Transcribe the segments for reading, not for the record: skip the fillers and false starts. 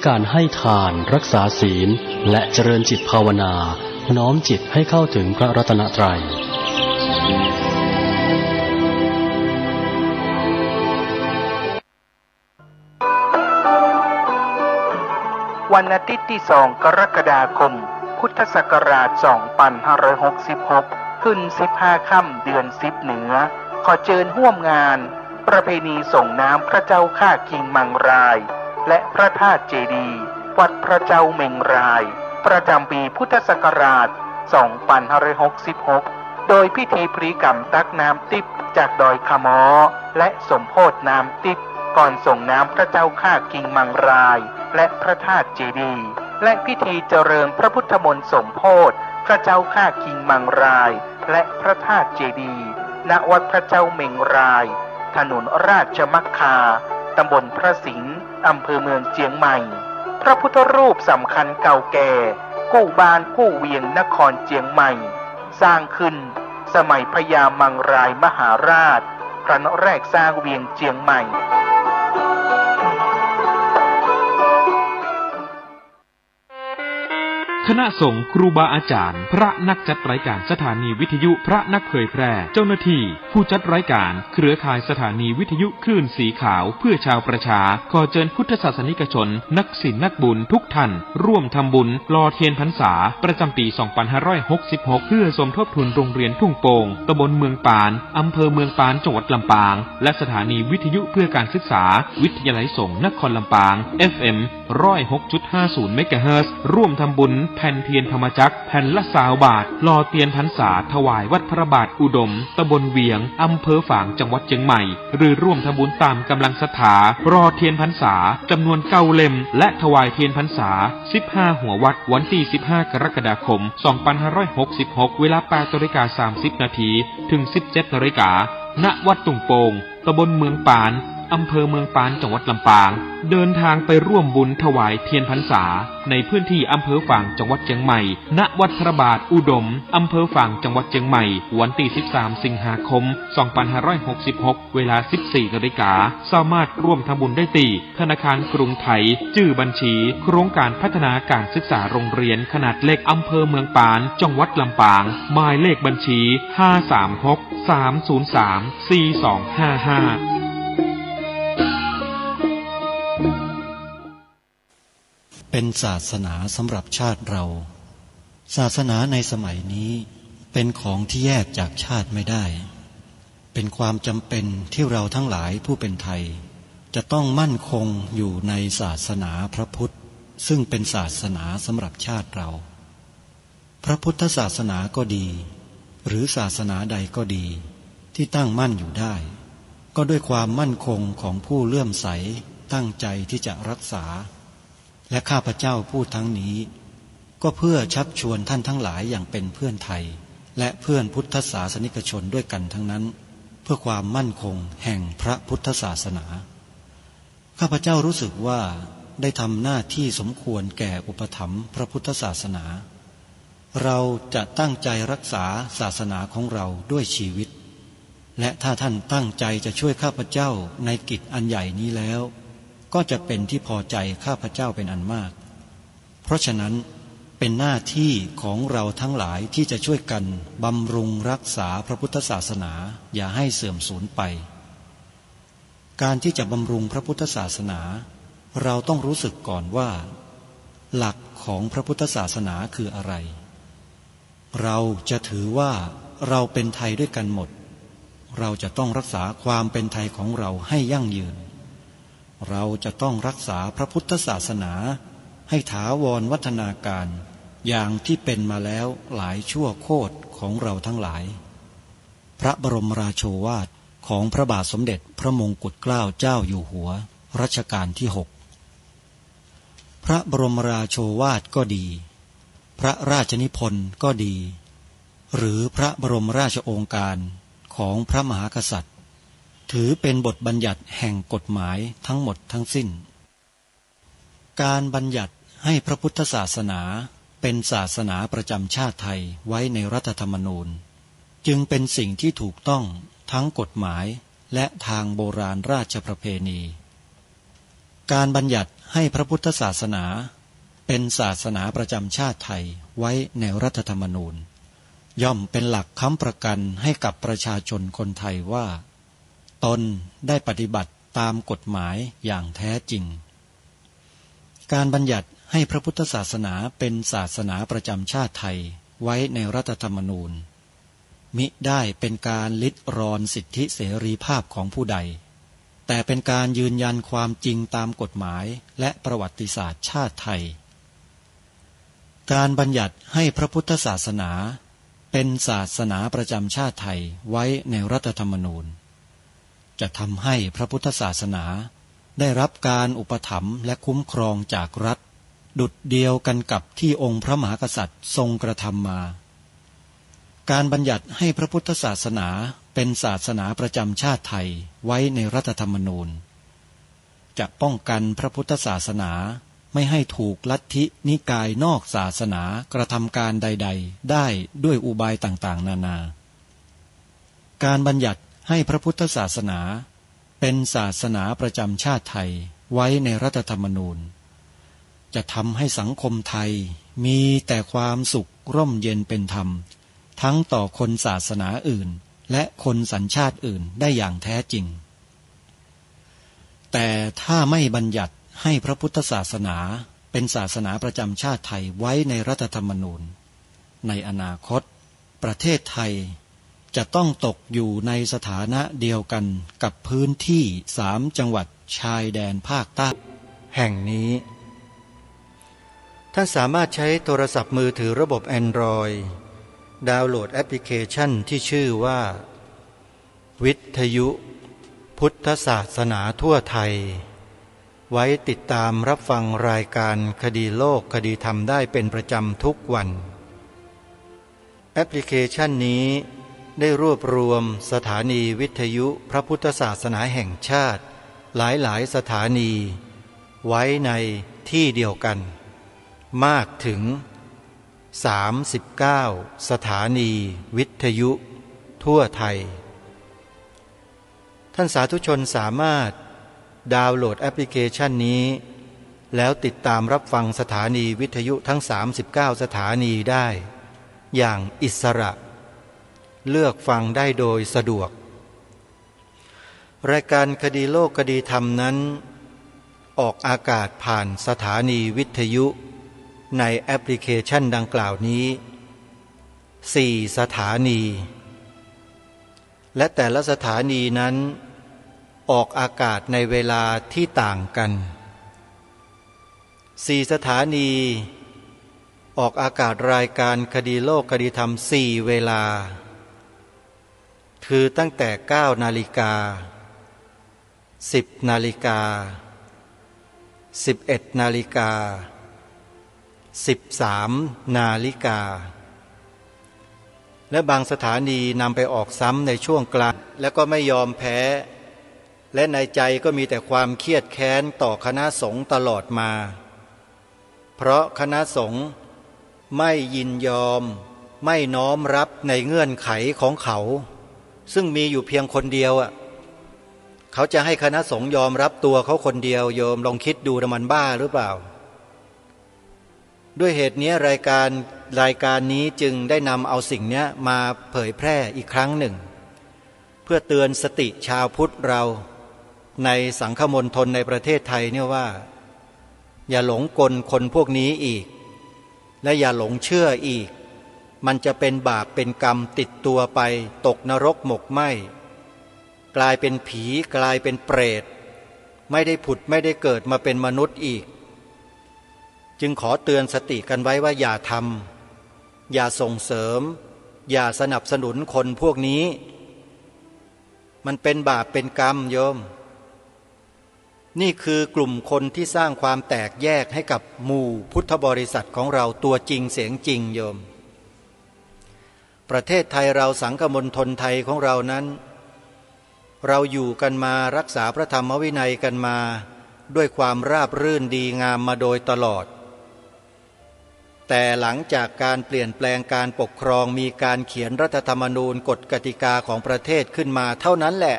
การให้ทานรักษาศีลและเจริญจิตภาวนาน้อมจิตให้เข้าถึงพระรัตนตรัยวันอาทิตย์ที่2 กรกฎาคม พุทธศักราช 2566 ขึ้น 15 ค่ำเดือน 10 เหนือ ขอเชิญร่วมงานประเพณีส่งน้ำพระเจ้าข้าคิงมังรายและพระธาตุเจดีย์วัดพระเจ้าเมงรายประจำปีพุทธศักราช 2566 โดยพิธีพลีกรรมตักน้ำทิพย์จากดอยขะม้อและสมโภชน้ำทิพย์ก่อนส่งน้ำพระเจ้าข้าคิงมังรายและพระธาตุเจดีย์และพิธีเจริญพระพุทธมนต์สมโภชพระเจ้าข้าคิงมังรายและพระธาตุเจดีย์ณวัดพระเจ้าเมงรายถนนราชมัคคาตำบลพระสิงห์อำเภอเมืองเจียงใหม่พระพุทธรูปสำคัญเก่าแก่กู้บ้านกู้เวียงนครเจียงใหม่สร้างขึ้นสมัยพญามังรายมหาราชครั้งแรกสร้างเวียงเจียงใหม่คณะสงฆ์ครูบาอาจารย์พระนักจัดรายการสถานีวิทยุพระนักเผยแพร่เจ้าหน้าที่ผู้จัดรายการเครือข่ายสถานีวิทยุคลื่นสีขาวเพื่อชาวประชาขอเชิญพุทธศาสนิกชนนักศีลนักบุญทุกท่านร่วมทำบุญหล่อเทียนพรรษาประจำปี 2566 เพื่อสมทบทุนโรงเรียนทุ่งโป่งตำบลเมืองปานอำเภอเมืองปานจังหวัดลำปางและสถานีวิทยุเพื่อการศึกษาวิทยาลัยสงฆ์นครลำปาง FM 106.50 เมกะเฮิรตซ์ร่วมทำบุญแผ่นเทียนธรรมจักรแผ่นละ20 บาทหล่อเทียนพรรษาถวายวัดพระบาทอุดมตำบลเวียงอำเภอฝางจังหวัดเชียงใหม่หรือร่วมทำบุญตามกำลังศรัทธารอเทียนพรรษาจำนวน9 เล่มและถวายเทียนพรรษา15หัววัดวันที่15 กรกฎาคม 2566 เวลา 8:30 นาทีถึง 17 นาฬิกาณวัดตุ่งโป่งตำบลเมืองปานอำเภอเมืองปานจังหวัดลำปางเดินทางไปร่วมบุญถวายเทียนพรรษาในพื้นที่อำเภอฝางจังหวัดเชียงใหม่ณวัดพระบาทอุดมอำเภอฝางจังหวัดเชียงใหม่วันที่13 สิงหาคม 2566 เวลา 14 นาฬิกาสามารถร่วมทำบุญได้ที่ธนาคารกรุงไทยชื่อบัญชีโครงการพัฒนาการศึกษาโรงเรียนขนาดเล็กอำเภอเมืองปานจังหวัดลำปางหมายเลขบัญชี 536 303 4255เป็นศาสนาสำหรับชาติเราศาสนาในสมัยนี้เป็นของที่แยกจากชาติไม่ได้เป็นความจำเป็นที่เราทั้งหลายผู้เป็นไทยจะต้องมั่นคงอยู่ในศาสนาพระพุทธซึ่งเป็นศาสนาสำหรับชาติเราพระพุทธศาสนาก็ดีหรือศาสนาใดก็ดีที่ตั้งมั่นอยู่ได้ก็ด้วยความมั่นคงของผู้เลื่อมใสตั้งใจที่จะรักษาและข้าพเจ้าพูดทั้งนี้ก็เพื่อชักชวนท่านทั้งหลายอย่างเป็นเพื่อนไทยและเพื่อนพุทธศาสนิกชนด้วยกันทั้งนั้นเพื่อความมั่นคงแห่งพระพุทธศาสนาข้าพเจ้ารู้สึกว่าได้ทำหน้าที่สมควรแก่อุปถัมภ์พระพุทธศาสนาเราจะตั้งใจรักษาศาสนาของเราด้วยชีวิตและถ้าท่านตั้งใจจะช่วยข้าพเจ้าในกิจอันใหญ่นี้แล้วก็จะเป็นที่พอใจข้าพเจ้าเป็นอันมากเพราะฉะนั้นเป็นหน้าที่ของเราทั้งหลายที่จะช่วยกันบำรุงรักษาพระพุทธศาสนาอย่าให้เสื่อมสูญไปการที่จะบำรุงพระพุทธศาสนาเราต้องรู้สึกก่อนว่าหลักของพระพุทธศาสนาคืออะไรเราจะถือว่าเราเป็นไทยด้วยกันหมดเราจะต้องรักษาความเป็นไทยของเราให้ยั่งยืนเราจะต้องรักษาพระพุทธศาสนาให้ถาวรวัฒนาการอย่างที่เป็นมาแล้วหลายชั่วโคตรของเราทั้งหลายพระบรมราโชวาทของพระบาทสมเด็จพระมงกุฎเกล้าเจ้าอยู่หัวรัชกาลที่ 6พระบรมราโชวาทก็ดีพระราชนิพนธ์ก็ดีหรือพระบรมราชโองการของพระมหากษัตริย์ถือเป็นบทบัญญัติแห่งกฎหมายทั้งหมดทั้งสิ้นการบัญญัติให้พระพุทธศาสนาเป็นศาสนาประจำชาติไทยไว้ในรัฐธรรมนูญจึงเป็นสิ่งที่ถูกต้องทั้งกฎหมายและทางโบราณราชประเพณี การบัญญัติให้พระพุทธศาสนาเป็นศาสนาประจำชาติไทยไว้ในรัฐธรรมนูญย่อมเป็นหลักค้ำประกันให้กับประชาชนคนไทยว่าตนได้ปฏิบัติตามกฎหมายอย่างแท้จริงการบัญญัติให้พระพุทธศาสนาเป็นศาสนาประจำชาติไทยไว้ในรัฐธรรมนูญมิได้เป็นการลิดรอนสิทธิเสรีภาพของผู้ใดแต่เป็นการยืนยันความจริงตามกฎหมายและประวัติศาสตร์ชาติไทยการบัญญัติให้พระพุทธศาสนาเป็นศาสนาประจำชาติไทยไว้ในรัฐธรรมนูญจะทำให้พระพุทธศาสนาได้รับการอุปถัมภ์และคุ้มครองจากรัฐดุจเดียวกันกับที่องค์พระมหากษัตริย์ทรงกระทำมาการบัญญัติให้พระพุทธศาสนาเป็นศาสนาประจำชาติไทยไว้ในรัฐธรรมนูญจะป้องกันพระพุทธศาสนาไม่ให้ถูกลัทธินิกายนอกศาสนากระทำการใดๆได้ด้วยอุบายต่างๆนานาการบัญญัติให้พระพุทธศาสนาเป็นศาสนาประจำชาติไทยไว้ในรัฐธรรมนูญจะทำให้สังคมไทยมีแต่ความสุขร่มเย็นเป็นธรรมทั้งต่อคนศาสนาอื่นและคนสัญชาติอื่นได้อย่างแท้จริงแต่ถ้าไม่บัญญัติให้พระพุทธศาสนาเป็นศาสนาประจำชาติไทยไว้ในรัฐธรรมนูญในอนาคตประเทศไทยจะต้องตกอยู่ในสถานะเดียวกันกับพื้นที่3 จังหวัดชายแดนภาคใต้แห่งนี้ท่านสามารถใช้โทรศัพท์มือถือระบบ Android ดาวน์โหลดแอปพลิเคชันที่ชื่อว่าวิทยุพุทธศาสนาทั่วไทยไว้ติดตามรับฟังรายการคดีโลกคดีธรรมได้เป็นประจำทุกวันแอปพลิเคชันนี้ได้รวบรวมสถานีวิทยุพระพุทธศาสนาแห่งชาติหลายๆสถานีไว้ในที่เดียวกันมากถึง39สถานีวิทยุทั่วไทยท่านสาธุชนสามารถดาวน์โหลดแอปพลิเคชันนี้แล้วติดตามรับฟังสถานีวิทยุทั้ง39สถานีได้อย่างอิสระเลือกฟังได้โดยสะดวกรายการคดีโลกคดีธรรมนั้นออกอากาศผ่านสถานีวิทยุในแอปพลิเคชันดังกล่าวนี้4สถานีและแต่ละสถานีนั้นออกอากาศในเวลาที่ต่างกัน4สถานีออกอากาศรายการคดีโลกคดีธรรม4เวลาคือตั้งแต่ 9 นาฬิกา 10 นาฬิกา 11 นาฬิกา 13 นาฬิกาและบางสถานีนำไปออกซ้ำในช่วงกลางและก็ไม่ยอมแพ้และในใจก็มีแต่ความเครียดแค้นต่อคณะสงฆ์ตลอดมาเพราะคณะสงฆ์ไม่ยินยอมไม่น้อมรับในเงื่อนไขของเขาซึ่งมีอยู่เพียงคนเดียวเขาจะให้คณะสงฆ์ยอมรับตัวเขาคนเดียวโยมลองคิดดูมันบ้าหรือเปล่าด้วยเหตุนี้รายการนี้จึงได้นำเอาสิ่งนี้มาเผยแพร่อีกครั้งหนึ่งเพื่อเตือนสติชาวพุทธเราในสังฆมณฑลในประเทศไทยเนี่ยว่าอย่าหลงกลคนพวกนี้อีกและอย่าหลงเชื่ออีกมันจะเป็นบาปเป็นกรรมติดตัวไปตกนรกหมกไหม้กลายเป็นผีกลายเป็นเปรตไม่ได้ผุดไม่ได้เกิดมาเป็นมนุษย์อีกจึงขอเตือนสติกันไว้ว่าอย่าทำอย่าส่งเสริมอย่าสนับสนุนคนพวกนี้มันเป็นบาปเป็นกรรมโยมนี่คือกลุ่มคนที่สร้างความแตกแยกให้กับหมู่พุทธบริษัทของเราตัวจริงเสียงจริงโยมประเทศไทยเราสังฆมณฑลไทยของเรานั้นเราอยู่กันมารักษาพระธรรมวินัยกันมาด้วยความราบรื่นดีงามมาโดยตลอดแต่หลังจากการเปลี่ยนแปลงการปกครองมีการเขียนรัฐธรรมนูญกฎกติกาของประเทศขึ้นมาเท่านั้นแหละ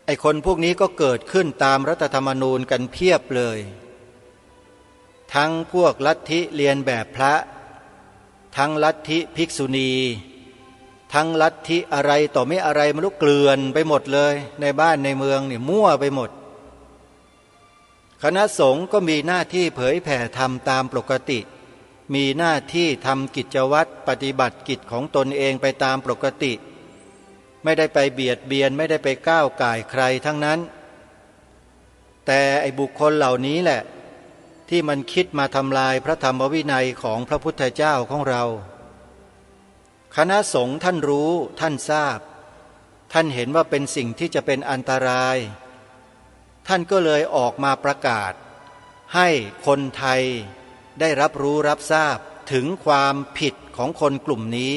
ไอ้ คนพวกนี้ก็เกิดขึ้นตามรัฐธรรมนูญกันเพียบเลย ทั้งพวกลัทธิเรียนแบบพระทั้งลัทธิภิกษุณีทั้งลัทธิอะไรต่อไม่อะไรไม่รู้เกลื่อนไปหมดเลยในบ้านในเมืองเนี่ยมั่วไปหมดคณะสงฆ์ก็มีหน้าที่เผยแผ่ธรรมตามปกติมีหน้าที่ทำกิจวัตรปฏิบัติกิจของตนเองไปตามปกติไม่ได้ไปเบียดเบียนไม่ได้ไปก้าวก่ายใครทั้งนั้นแต่ไอ้บุคคลเหล่านี้แหละที่มันคิดมาทำลายพระธรรมวินัยของพระพุทธเจ้าของเราคณะสงฆ์ท่านรู้ท่านทราบท่านเห็นว่าเป็นสิ่งที่จะเป็นอันตรายท่านก็เลยออกมาประกาศให้คนไทยได้รับรู้รับทราบถึงความผิดของคนกลุ่มนี้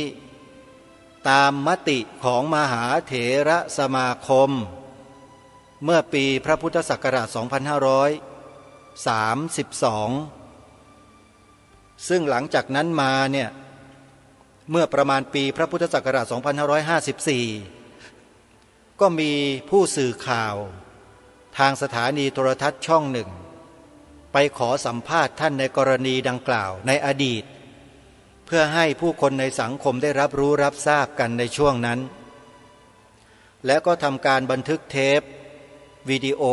ตามมติของมหาเถรสมาคมเมื่อปีพระพุทธศักราช 2532 ซึ่งหลังจากนั้นมาเนี่ยเมื่อประมาณปีพระพุทธศักราช 2554 ก็มีผู้สื่อข่าวทางสถานีโทรทัศน์ช่องหนึ่งไปขอสัมภาษณ์ท่านในกรณีดังกล่าวในอดีตเพื่อให้ผู้คนในสังคมได้รับรู้รับทราบกันในช่วงนั้นและก็ทำการบันทึกเทปวิดีโอ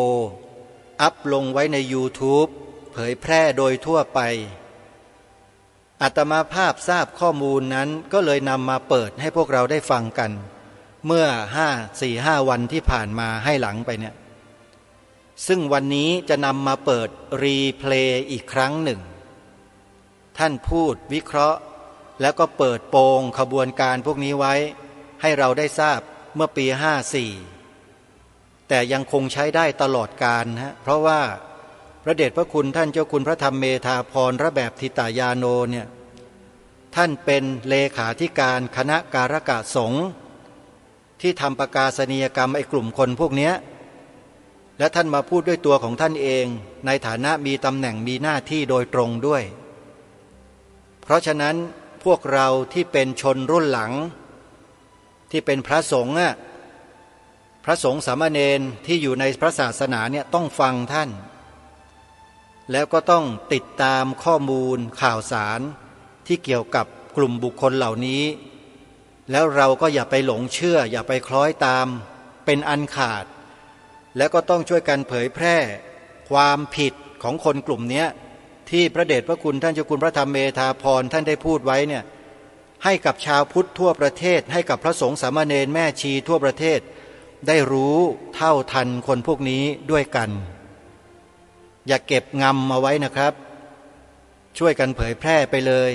อัพลงไว้ใน YouTube เผยแพร่โดยทั่วไปอาตมาภาพทราบข้อมูลนั้นก็เลยนำมาเปิดให้พวกเราได้ฟังกันเมื่อ 4-5 วันที่ผ่านมาให้หลังไปเนี่ยซึ่งวันนี้จะนำมาเปิดรีเพลย์อีกครั้งหนึ่งท่านพูดวิเคราะห์แล้วก็เปิดโปงขบวนการพวกนี้ไว้ให้เราได้ทราบเมื่อปี 54แต่ยังคงใช้ได้ตลอดกาลเพราะว่าพระเดชพระคุณท่านเจ้าคุณพระธรรมเมธาภรณ์ระแบบทิตายาโนเนี่ยท่านเป็นเลขาธิการคณะการกะสงฆ์ที่ทำประกาศนียกรรมไอ้กลุ่มคนพวกนี้และท่านมาพูดด้วยตัวของท่านเองในฐานะมีตำแหน่งมีหน้าที่โดยตรงด้วยเพราะฉะนั้นพวกเราที่เป็นชนรุ่นหลังที่เป็นพระสงฆ์พระสงฆ์สามเณรที่อยู่ในพระศาสนาเนี่ยต้องฟังท่านแล้วก็ต้องติดตามข้อมูลข่าวสารที่เกี่ยวกับกลุ่มบุคคลเหล่านี้แล้วเราก็อย่าไปหลงเชื่ออย่าไปคล้อยตามเป็นอันขาดแล้วก็ต้องช่วยกันเผยแพร่ความผิดของคนกลุ่มนี้ที่พระเดชพระคุณท่านเจ้าคุณพระธรรมเมธาภรณ์ท่านได้พูดไว้เนี่ยให้กับชาวพุทธทั่วประเทศให้กับพระสงฆ์สามเณรแม่ชีทั่วประเทศได้รู้เท่าทันคนพวกนี้ด้วยกันอย่าเก็บงำมาไว้นะครับช่วยกันเผยแพร่ไปเลย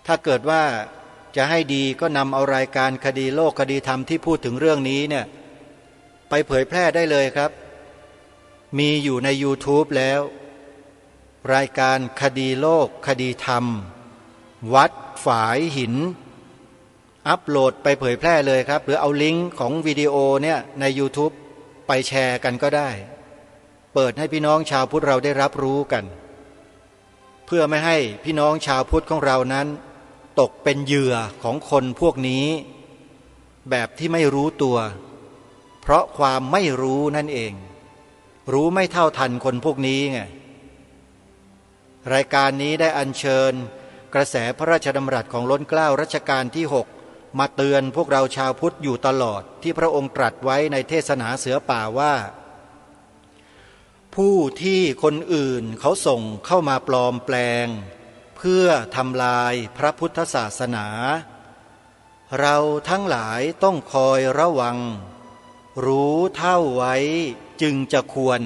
ถ้าเกิดว่าจะให้ดีก็นำเอารายการคดีโลกคดีธรรมที่พูดถึงเรื่องนี้เนี่ยไปเผยแพร่ได้เลยครับมีอยู่ใน YouTube แล้วรายการคดีโลกคดีธรรมวัดฝายหินอัปโหลดไปเผยแพร่เลยครับหรือเอาลิงก์ของวิดีโอเนี่ยใน YouTube ไปแชร์กันก็ได้เปิดให้พี่น้องชาวพุทธเราได้รับรู้กันเพื่อไม่ให้พี่น้องชาวพุทธของเรานั้นตกเป็นเหยื่อของคนพวกนี้แบบที่ไม่รู้ตัวเพราะความไม่รู้นั่นเองรู้ไม่เท่าทันคนพวกนี้ไงรายการนี้ได้อัญเชิญกระแสพระราชดำรัสของล้นเกล้ารัชกาลที่ 6มาเตือนพวกเราชาวพุทธอยู่ตลอดที่พระองค์ตรัสไว้ในเทศนาเสือป่าว่าผู้ที่คนอื่นเขาส่งเข้ามาปลอมแปลงเพื่อทำลายพระพุทธศาสนาเราทั้งหลายต้องคอยระวังรู้เท่าไว้จึงจะควร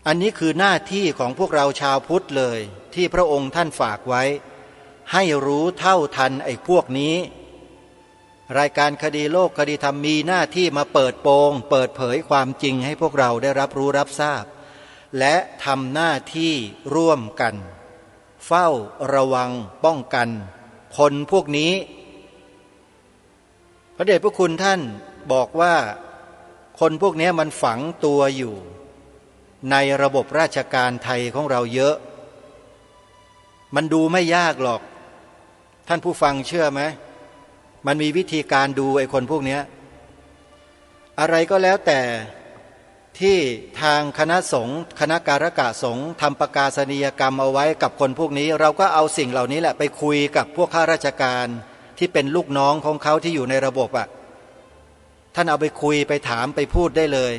อันนี้คือหน้าที่ของพวกเราชาวพุทธเลยที่พระองค์ท่านฝากไว้ให้รู้เท่าทันไอ้พวกนี้รายการคดีโลกคดีธรรมมีหน้าที่มาเปิดโปงเปิดเผยความจริงให้พวกเราได้รับรู้รับทราบและทำหน้าที่ร่วมกันเฝ้าระวังป้องกันคนพวกนี้พระเดชพระคุณท่านบอกว่าคนพวกนี้มันฝังตัวอยู่ในระบบราชการไทยของเราเยอะมันดูไม่ยากหรอกท่านผู้ฟังเชื่อไหมมันมีวิธีการดูไอ้คนพวกนี้ อะไรก็แล้วแต่ที่ทางคณะสงฆ์คณะการกะสงฆ์ทำประกาศนียกรรมเอาไว้กับคนพวกนี้เราก็เอาสิ่งเหล่านี้แหละไปคุยกับพวกข้าราชการที่เป็นลูกน้องของเขาที่อยู่ในระบบท่านเอาไปคุยไปถามไปพูดได้เลย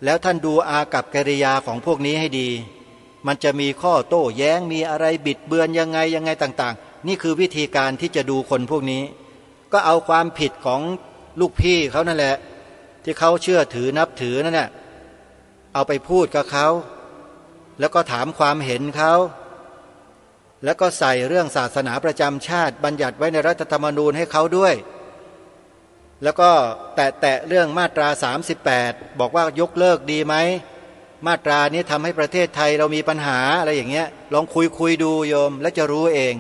แล้วท่านดูอากับกิริยาของพวกนี้ให้ดีมันจะมีข้อโต้แย้งมีอะไรบิดเบือนยังไงต่างๆนี่คือวิธีการที่จะดูคนพวกนี้ก็เอาความผิดของลูกพี่เขานั่นแหละที่เขาเชื่อถือนับถือนั่นแหละเอาไปพูดกับเขาแล้วก็ถามความเห็นเขาแล้วก็ใส่เรื่องศาสนาประจำชาติบัญญัติไว้ในรัฐธรรมนูญให้เขาด้วยแล้วก็แตะเรื่องมาตรา38บอกว่ายกเลิกดีไหมมาตรานี้ทำให้ประเทศไทยเรามีปัญหาอะไรอย่างเงี้ยลองคุยดูโยมแล้วจะรู้เอง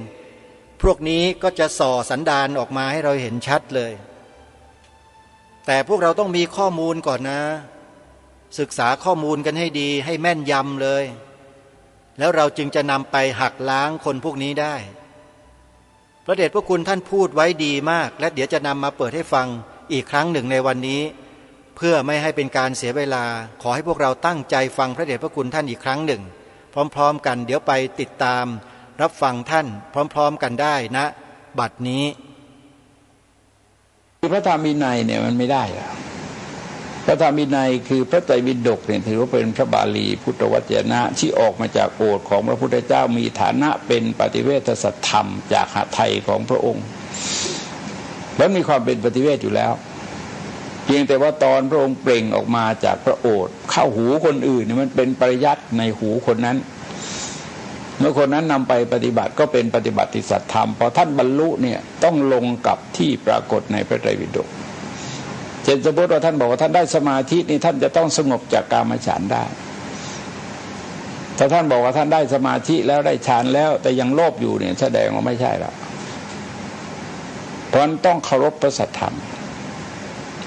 พวกนี้ก็จะส่อสันดานออกมาให้เราเห็นชัดเลยแต่พวกเราต้องมีข้อมูลก่อนนะศึกษาข้อมูลกันให้ดีให้แม่นยำเลยแล้วเราจึงจะนำไปหักล้างคนพวกนี้ได้พระเดชพระคุณท่านพูดไว้ดีมากและเดี๋ยวจะนำมาเปิดให้ฟังอีกครั้งหนึ่งในวันนี้เพื่อไม่ให้เป็นการเสียเวลาขอให้พวกเราตั้งใจฟังพระเดชพระคุณท่านอีกครั้งหนึ่งพร้อมๆกันเดี๋ยวไปติดตามรับฟังท่านพร้อมๆกันได้นะบัดนี้พระธรรมวินัยเนี่ยมันไม่ได้แล้วพระธรรมวินัยคือพระไตรปิฎกเนี่ยถือว่าเป็นพระบาลีพุทธวจนะที่ออกมาจากโอษฐ์ของพระพุทธเจ้ามีฐานะเป็นปฏิเวทสัตธรรมจากหทัยของพระองค์แล้วมีความเป็นปฏิเวทอยู่แล้วเพียงแต่ว่าตอนพระองค์เปล่งออกมาจากพระโอษฐ์เข้าหูคนอื่นเนี่ยมันเป็นปริยัติในหูคนนั้นเมื่อคนนั้นนำไปปฏิบัติก็เป็นปฏิบัติสัตธรรมพอท่านบรรลุเนี่ยต้องลงกับที่ปรากฏในพระไตรปิฎกเช่นสมมติว่าท่านบอกว่าท่านได้สมาธินี่ท่านจะต้องสงบจากกามฉันท์ได้ถ้าท่านบอกว่าท่านได้สมาธิแล้วได้ฌานแล้วแต่ยังโลภอยู่เนี่ยแสดงว่าไม่ใช่แล้วเพราะนั้นต้องเคารพพระสัทธรรม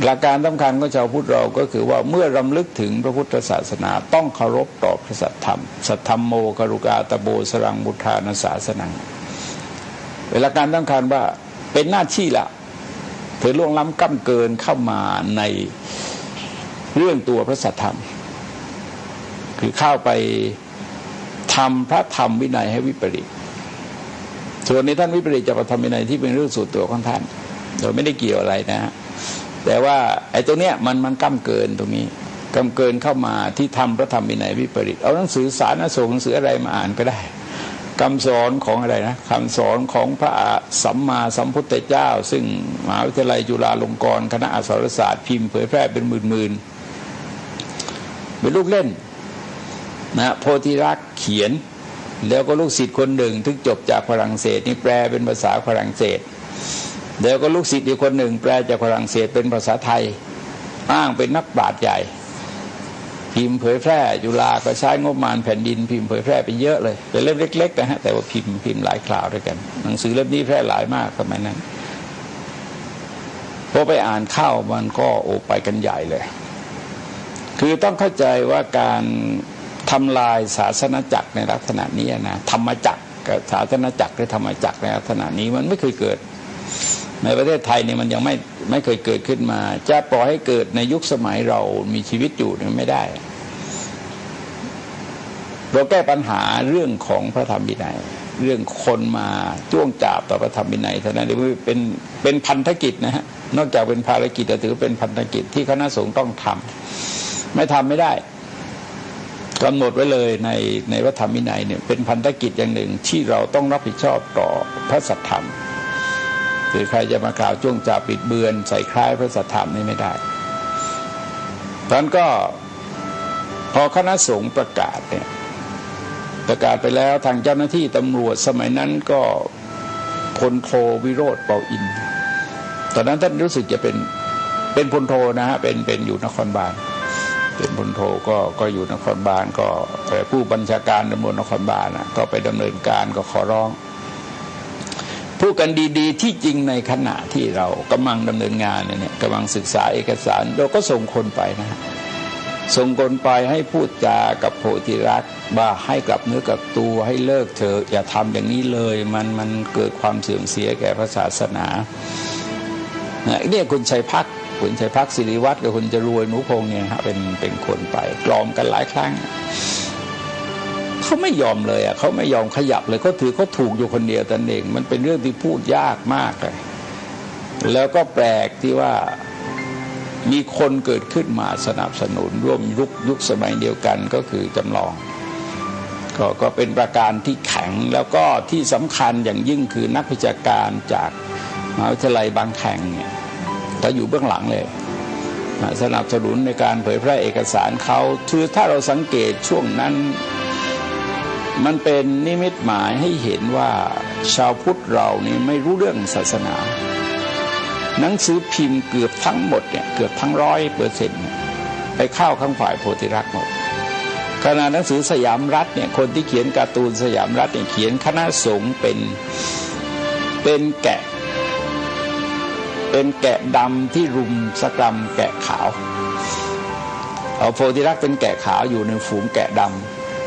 หลักการสำคัญของชาวพุทธเราก็คือว่าเมื่อรำลึกถึงพระพุทธศาสนาต้องเคารพต่อพระสัทธรรมสัทธัมโมกรุกาตโบสรังบุทธานาสาสนังหลักการสำคัญว่าเป็นหน้าที่ละเธอล่วงล้ำก้ำเกินเข้ามาในเรื่องตัวพระสัทธรรมคือเข้าไปทำพระธรรมวินัยให้วิปริตส่วนในท่านวิปริตจากพระธรรมวินัยที่เป็นเรื่องส่วนตัวของท่านโดยไม่ได้เกี่ยวอะไรนะฮะแต่ว่าไอ้ตรงเนี้ยมันก้ำเกินตรงนี้ก้ำเกินเข้ามาที่ทำพระธรรมวินัยวิปริตเอาหนังสือสารนสงฆ์หนังสืออะไรมาอ่านก็ได้คำสอนของอะไรนะคำสอนของพระสัมมาสัมพุทธเจ้าซึ่งมหาวิทยาลัยจุฬาลงกรณ์คณะอักษรศาสตร์พิมพ์เผยแพร่เป็นหมื่นเป็นลูกเล่นนะโพธิรักษ์เขียนแล้วก็ลูกศิษย์คนหนึ่งที่จบจากฝรั่งเศสนี่แปลเป็นภาษาฝรั่งเศสแล้วก็ลูกศิษย์อีกคนหนึ่งแปลจากฝรั่งเศสเป็นภาษาไทยอ้างเป็นนักปราชญ์ใหญ่พิมพ์เผยแพร่จุฬาก็ใช้งบประมาณแผ่นดินพิมพ์เผยแพร่ไปเยอะเลยเป็นเล่มเล็กๆนะฮะแต่ว่าพิมพ์หลายคราวด้วยกันหนังสือเล่มนี้แพร่หลายมากสมัยนั้นพอไปอ่านเข้ามันก็โอไปกันใหญ่เลยคือต้องเข้าใจว่าการทำลายศาสนจักรในลักษณะนี้นะธรรมจักรกับศาสนจักรหรือธรรมจักรในลักษณะนี้มันไม่เคยเกิดในประเทศไทยเนี่ยมันยังไม่เคยเกิดขึ้นมาจะปล่อยให้เกิดในยุคสมัยเรามีชีวิตอยู่เนี่ยไม่ได้เราแก้ปัญหาเรื่องของพระธรรมวินัยเรื่องคนมาจ้วงจับต่อพระธรรมวินัยเท่านั้นเป็นพันธกิจนะฮะนอกจากเป็นภารกิจแต่ถือเป็นพันธกิจที่คณะสงฆ์ต้องทำไม่ทำไม่ได้กำหนดไว้เลยในพระธรรมวินัยเนี่ยเป็นพันธกิจอย่างหนึ่งที่เราต้องรับผิดชอบต่อพระสัทธรรมคือใครจะมากล่าวจ้วงจับบิดเบือนใส่คล้ายพระสัทธรรมนี่ไม่ได้ตอนก็พอคณะสงฆ์ประกาศเนี่ยประกาศไปแล้วทางเจ้าหน้าที่ตำรวจสมัยนั้นก็พลโทวิโรจน์เปาอินตอนนั้นท่านรู้สึกจะเป็นพลโทนะฮะเป็นอยู่นครบาลเป็นพลโทก็อยู่นครบาลก็ผู้บัญชาการตำรวจนครบาลก็ไปดำเนินการก็ขอร้องพูดกันดีๆที่จริงในขณะที่เรากำลังดำเนินงานเนี่ยกำลังศึกษาเอกสารเราก็ส่งคนไปนะส่งคนไปให้พูดจากับโพธิรักษ์ว่าให้กลับเนื้อกลับตัวให้เลิกเถอะอย่าทำอย่างนี้เลยมันเกิดความเสื่อมเสียแก่พระศาสนาเนี่ยคุณชัยพัก คุณชัยพักศิริวัฒน์กับคุณจรวยหนูพงษ์เนี่ยฮะเป็นคนไปกลอมกันหลายครั้งเขาไม่ยอมเลยเขาไม่ยอมขยับเลยเขาถือเขาถูกอยู่คนเดียวแต่เองมันเป็นเรื่องที่พูดยากมากเลยแล้วก็แปลกที่ว่ามีคนเกิดขึ้นมาสนับสนุนร่วมยุคสมัยเดียวกันก็คือจำลองก็เป็นประการที่แข็งแล้วก็ที่สำคัญอย่างยิ่งคือนักวิชาการจากมหาวิทยาลัยบางแห่งเนี่ยเขาอยู่เบื้องหลังเลยสนับสนุนในการเผยแพร่เอกสารเขาคือถ้าเราสังเกตช่วงนั้นมันเป็นนิมิตหมายให้เห็นว่าชาวพุทธเรานี่ไม่รู้เรื่องศาสนาหนังสือพิมพ์เกือบทั้งหมดเนี่ยเกือบทั้ง100%ไปเข้าข้างฝ่ายโพธิรักษ์หมดขณะหนังสือสยามรัฐเนี่ยคนที่เขียนการ์ตูนสยามรัฐเนี่ยเขียนคณะสงฆ์เป็นแกะดำที่รุมสกรัมแกะขาวเอาโพธิรักษ์เป็นแกะขาวอยู่ในฝูงแกะด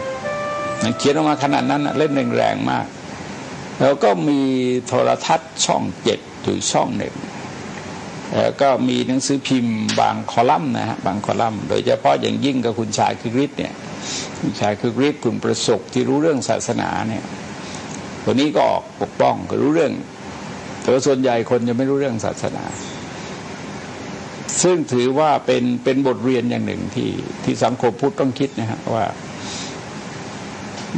ำมันเขียนออกมาขนาดนั้นเล่นแรงมากแล้วก็มีโทรทัศน์ช่อง7อยู่ช่องหนึ่งแล้วก็มีหนังสือพิมพ์บางคอลัมน์นะฮะบางคอลัมน์โดยเฉพาะอย่างยิ่งกับคุณชายคึกฤทธิ์เนี่ยคุณชายคึกฤทธิ์คุณประสบที่รู้เรื่องศาสนาเนี่ยคนนี้ก็ออกปกป้องก็รู้เรื่องแต่ส่วนใหญ่คนจะไม่รู้เรื่องศาสนาซึ่งถือว่าเป็นบทเรียนอย่างหนึ่งที่สังคมพุทธต้องคิดนะฮะว่า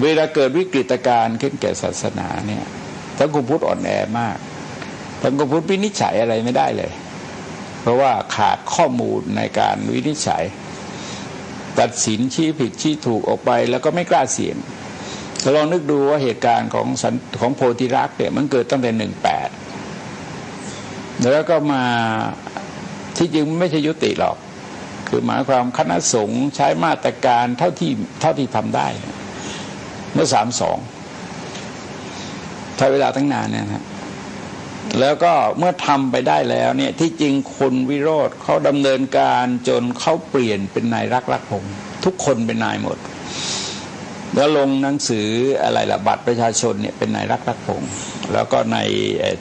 เวลาเกิดวิกฤตการณ์ขึ้นแก่ศาสนาเนี่ยสังคมพุทธอ่อนแอมากสังคมพุทธวินิจฉัยอะไรไม่ได้เลยเพราะว่าขาดข้อมูลในการวินิจฉัยตัดสินชี้ผิดชี้ถูกออกไปแล้วก็ไม่กล้าเสี่ยงลองนึกดูว่าเหตุการณ์ของโพธิรักษ์เนี่ยมันเกิดตั้งแต่18แล้วก็มาที่จริงไม่ใช่ยุติหรอกคือหมายความคณะสงฆ์ใช้มาตรการเท่าที่ทำได้เมื่อ32ใช้เวลาตั้งนานเนี่ยนะแล้วก็เมื่อทำไปได้แล้วเนี่ยที่จริงคนวิโรธเขาดำเนินการจนเขาเปลี่ยนเป็นนายรักพงศ์ทุกคนเป็นนายหมดแล้วลงหนังสืออะไรล่ะบัตรประชาชนเนี่ยเป็นนายรักพงศ์แล้วก็ใน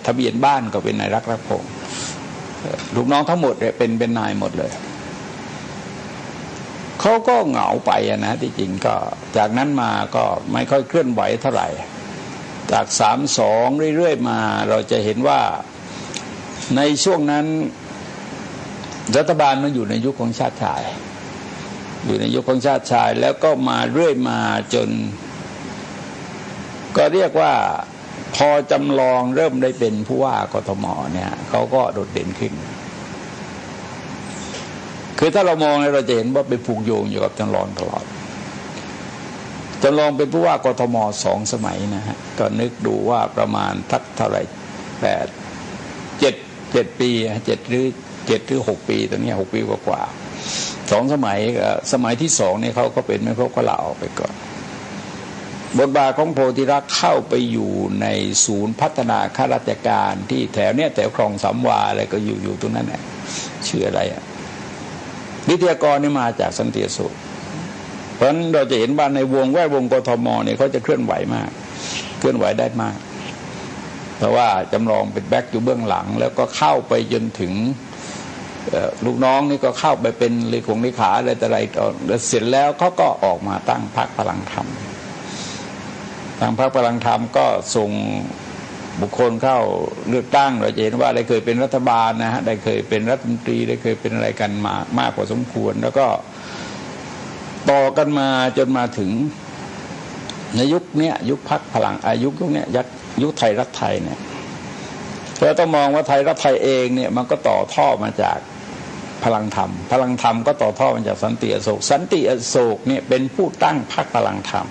ทะเบียนบ้านก็เป็นนายรักพงศ์ลูกน้องทั้งหมดเนี่ยเป็นนายหมดเลยเขาก็เหงาไปนะที่จริงก็จากนั้นมาก็ไม่ค่อยเคลื่อนไหวเท่าไหร่จาก32เรื่อยๆมาเราจะเห็นว่าในช่วงนั้นรัฐบาลมันอยู่ในยุคของชาติชายอยู่ในยุคของชาติชายแล้วก็มาเรื่อยมาจนก็เรียกว่าพอจำลองเริ่มได้เป็นผู้ว่ากทมเนี่ยเขาก็โดดเด่นขึ้นคือถ้าเรามองเราจะเห็นว่าเป็นผูกโยงอยู่กับจำลองตลอดจำลองเป็นผู้ว่ากทม2 สมัยนะฮะก็นึกดูว่าประมาณทักเท่าไหร่7 ปี7หรือ6 ปีตอนนี้6 ปีกว่า2 สมัยสมัยที่2เนี่ยเขาก็เป็นไม่ครบก็ลาออกไปก่อนบทบาทของโพธิรักษ์เข้าไปอยู่ในศูนย์พัฒนาข้าราชการที่แถวเนี้ยแถวคลองสามวาอะไรก็อยู่ตรงนั้นแหละชื่ออะไรวิทยากรนี่มาจากสันติสุขเพราะฉะนั้นเราจะเห็นว่าในแวดวงกทมเนี่ยเขาจะเคลื่อนไหวมากเคลื่อนไหวได้มากเพราะว่าจำลองเป็นแบ็คอยู่เบื้องหลังแล้วก็เข้าไปจนถึงลูกน้องนี่ก็เข้าไปเป็นเลขาอะไรแต่ไรเสร็จแล้วเขาก็ออกมาตั้งพรรคพลังธรรมทางพรรคพลังธรรมก็ส่งบุคคลเข้าเลือกตั้งเราจะเห็นว่าได้เคยเป็นรัฐบาลนะฮะได้เคยเป็นรัฐมนตรีได้เคยเป็นอะไรกันมากกว่าสมควรแล้วก็ต่อกันมาจนมาถึงในยุคนี้ยุคพรรคพลังยุคนี้ยุคไทยรักไทยเนี่ยเราต้องมองว่าไทยรักไทยเองเนี่ยมันก็ต่อท่อมาจากพลังธรรมพลังธรรมก็ต่อท่อมาจากสันติอโศกสันติอโศกเนี่ยเป็นผู้ตั้งพรรคพลังธรรม